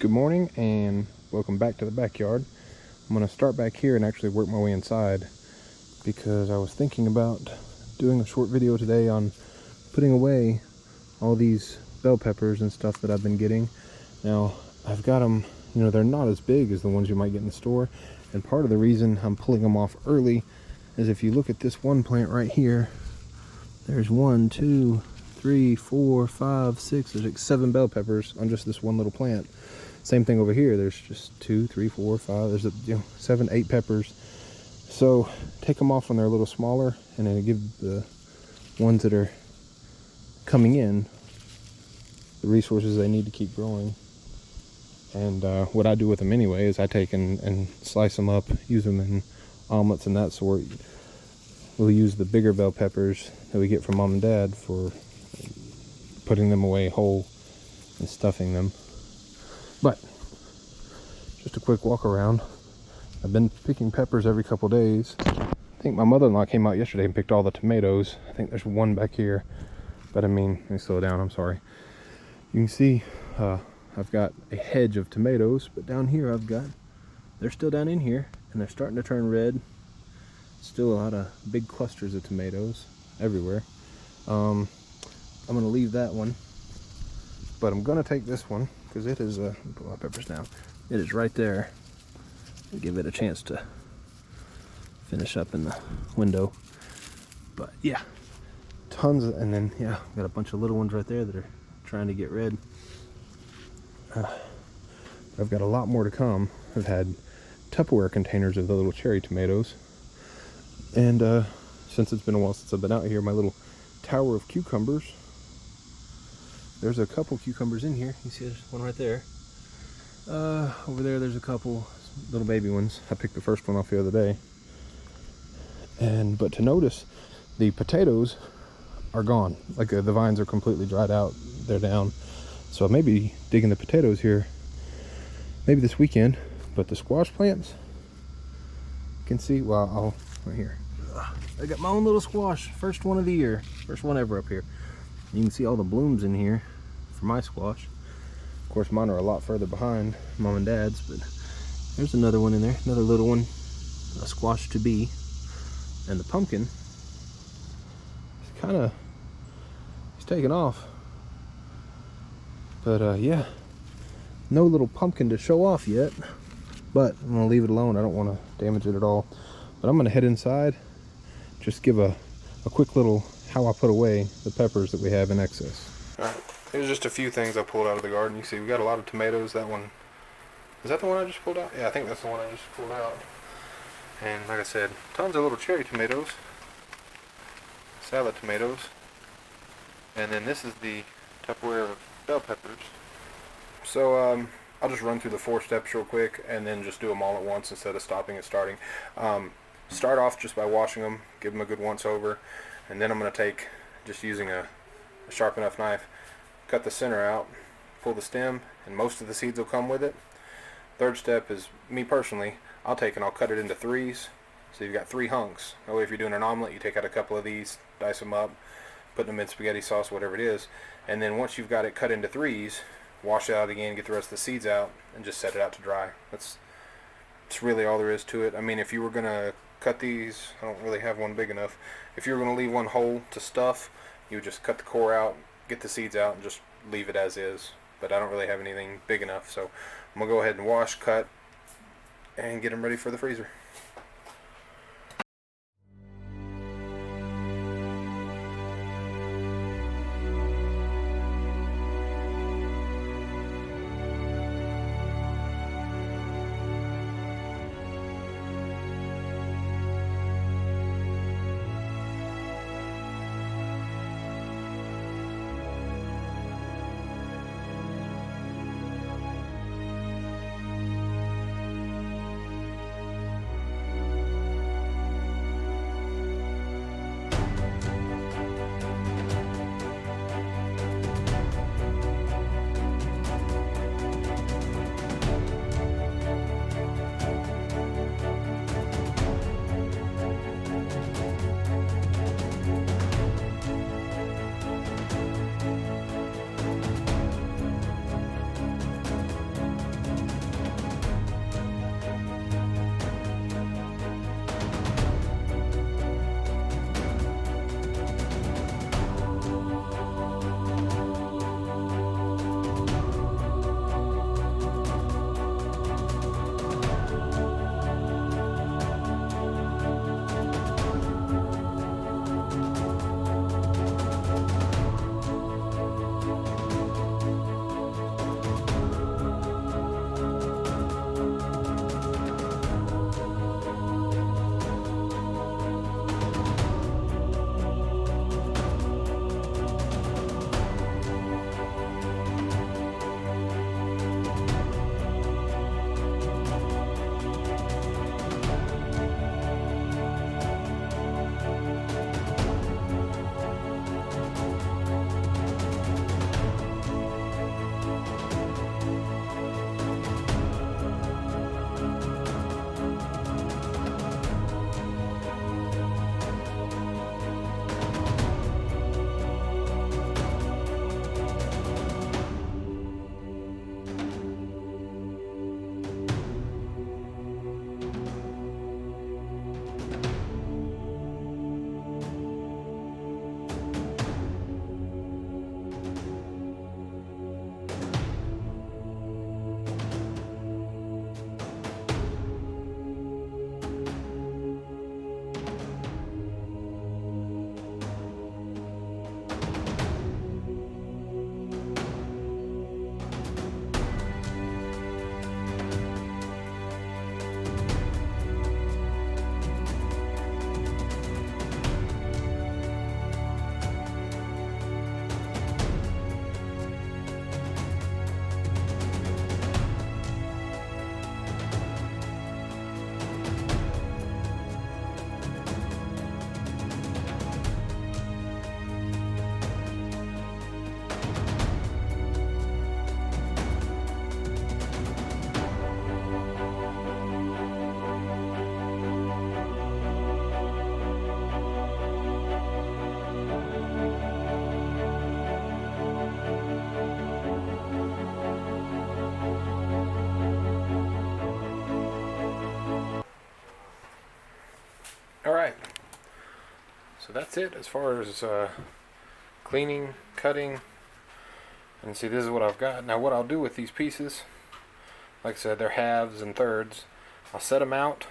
Good morning and welcome back to the backyard. I'm going to start back here and actually work my way inside because I was thinking about doing a short video today on putting away all these bell peppers and stuff that I've been getting. Now, I've got them, they're not as big as the ones you might get in the store, and part of the reason I'm pulling them off early is if you look at this one plant right here, there's 1, 2, 3, 4, 5, 6, there's like 7 bell peppers on just this one little plant. Same thing over here, there's just 2, 3, 4, 5, there's 7, 8 peppers. So take them off when they're a little smaller and then give the ones that are coming in the resources they need to keep growing. And what I do with them anyway is I take and slice them up, use them in omelets and that sort. We'll use the bigger bell peppers that we get from mom and dad for putting them away whole and stuffing them. But just a quick walk around. I've been picking peppers every couple days. I think my mother-in-law came out yesterday and picked all the tomatoes. I think there's one back here, but let me slow down, I'm sorry. You can see I've got a hedge of tomatoes, but down here they're still down in here and they're starting to turn red. Still a lot of big clusters of tomatoes everywhere. I'm gonna leave that one, but I'm gonna take this one because it is pull my peppers down. It is right there. I'll give it a chance to finish up in the window. But yeah, tons of, and then yeah, got a bunch of little ones right there that are trying to get red. I've got a lot more to come. I've had Tupperware containers of the little cherry tomatoes, and since it's been a while since I've been out here, my little tower of cucumbers. There's a couple cucumbers in here. You see there's one right there. Over there there's a couple little baby ones. I picked the first one off the other day. But to notice, the potatoes are gone. Like the vines are completely dried out. They're down. So I may be digging the potatoes here maybe this weekend. But the squash plants, you can see, well, right here. I got my own little squash. First one of the year. First one ever up here. You can see all the blooms in here for my squash. Of course, mine are a lot further behind mom and dad's, but there's another one in there, another little one, a squash to be. And the pumpkin, he's taking off. But yeah, no little pumpkin to show off yet, but I'm gonna leave it alone. I don't want to damage it at all. But I'm gonna head inside, just give a quick little how I put away the peppers that we have in excess. Alright, here's just a few things I pulled out of the garden. You see we got a lot of tomatoes. That one, is that the one I just pulled out? Yeah, I think that's the one I just pulled out. And like I said, tons of little cherry tomatoes, salad tomatoes, and then this is the Tupperware of bell peppers. So I'll just run through the 4 steps real quick and then just do them all at once instead of stopping and starting. Start off just by washing them, give them a good once over, and then I'm going to take, just using a sharp enough knife, cut the center out, pull the stem, and most of the seeds will come with it. Third step is, me personally, I'll take and I'll cut it into 3s, so you've got 3 hunks. That way if you're doing an omelet, you take out a couple of these, dice them up, put them in spaghetti sauce, whatever it is, and then once you've got it cut into 3s, wash it out again, get the rest of the seeds out, and just set it out to dry. That's really all there is to it. I mean, if you were going to cut these, I don't really have one big enough, if you were going to leave one whole to stuff, you would just cut the core out, get the seeds out, and just leave it as is. But I don't really have anything big enough, so I'm going to go ahead and wash, cut, and get them ready for the freezer. Alright, so that's it as far as cleaning, cutting, and see, this is what I've got. Now what I'll do with these pieces, like I said, they're halves and thirds. I'll set them out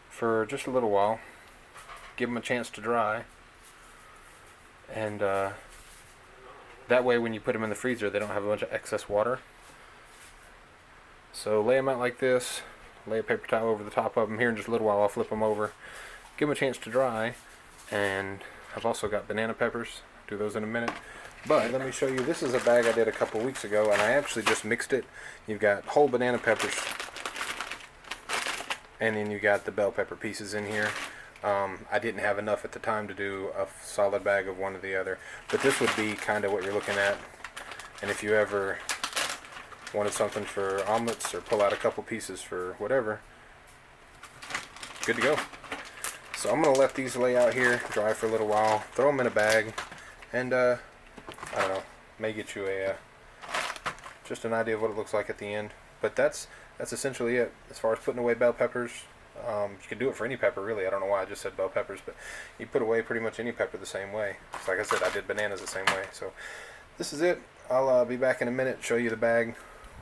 for just a little while, give them a chance to dry, and that way when you put them in the freezer they don't have a bunch of excess water. So lay them out like this, lay a paper towel over the top of them. Here in just a little while I'll flip them over, give them a chance to dry, and I've also got banana peppers. Do those in a minute. But let me show you, this is a bag I did a couple weeks ago, and I actually just mixed it. You've got whole banana peppers, and then you got the bell pepper pieces in here. I didn't have enough at the time to do a solid bag of one or the other, but this would be kind of what you're looking at. And if you ever wanted something for omelets or pull out a couple pieces for whatever, good to go. So I'm going to let these lay out here, dry for a little while, throw them in a bag, and I don't know, may get you a just an idea of what it looks like at the end. But that's essentially it as far as putting away bell peppers. You can do it for any pepper, really. I don't know why I just said bell peppers, but you put away pretty much any pepper the same way. So like I said, I did bananas the same way. So this is it. I'll be back in a minute, show you the bag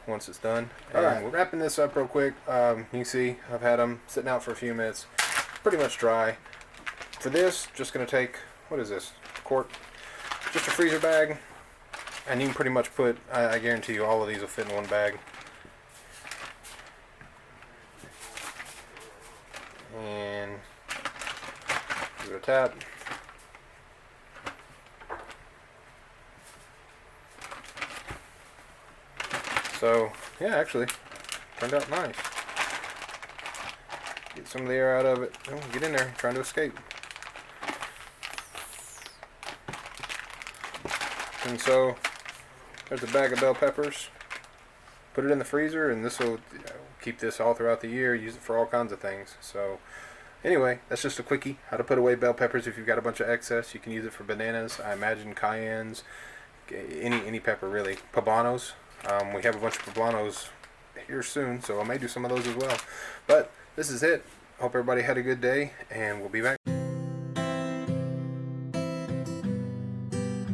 once it's done. Alright, we're wrapping this up real quick. You can see I've had them sitting out for a few minutes, pretty much dry. For this, just going to take, what is this, quart? Just a freezer bag, and you can pretty much put, I guarantee you all of these will fit in one bag. And give it a tap. So yeah, actually turned out nice. Get some of the air out of it. Oh, get in there, trying to escape. And so there's a bag of bell peppers. Put it in the freezer, and this will keep this all throughout the year. Use it for all kinds of things. So anyway, that's just a quickie. How to put away bell peppers if you've got a bunch of excess. You can use it for bananas. I imagine cayennes, any pepper really. Poblanos. We have a bunch of poblanos here soon, so I may do some of those as well. But this is it. Hope everybody had a good day, and we'll be back.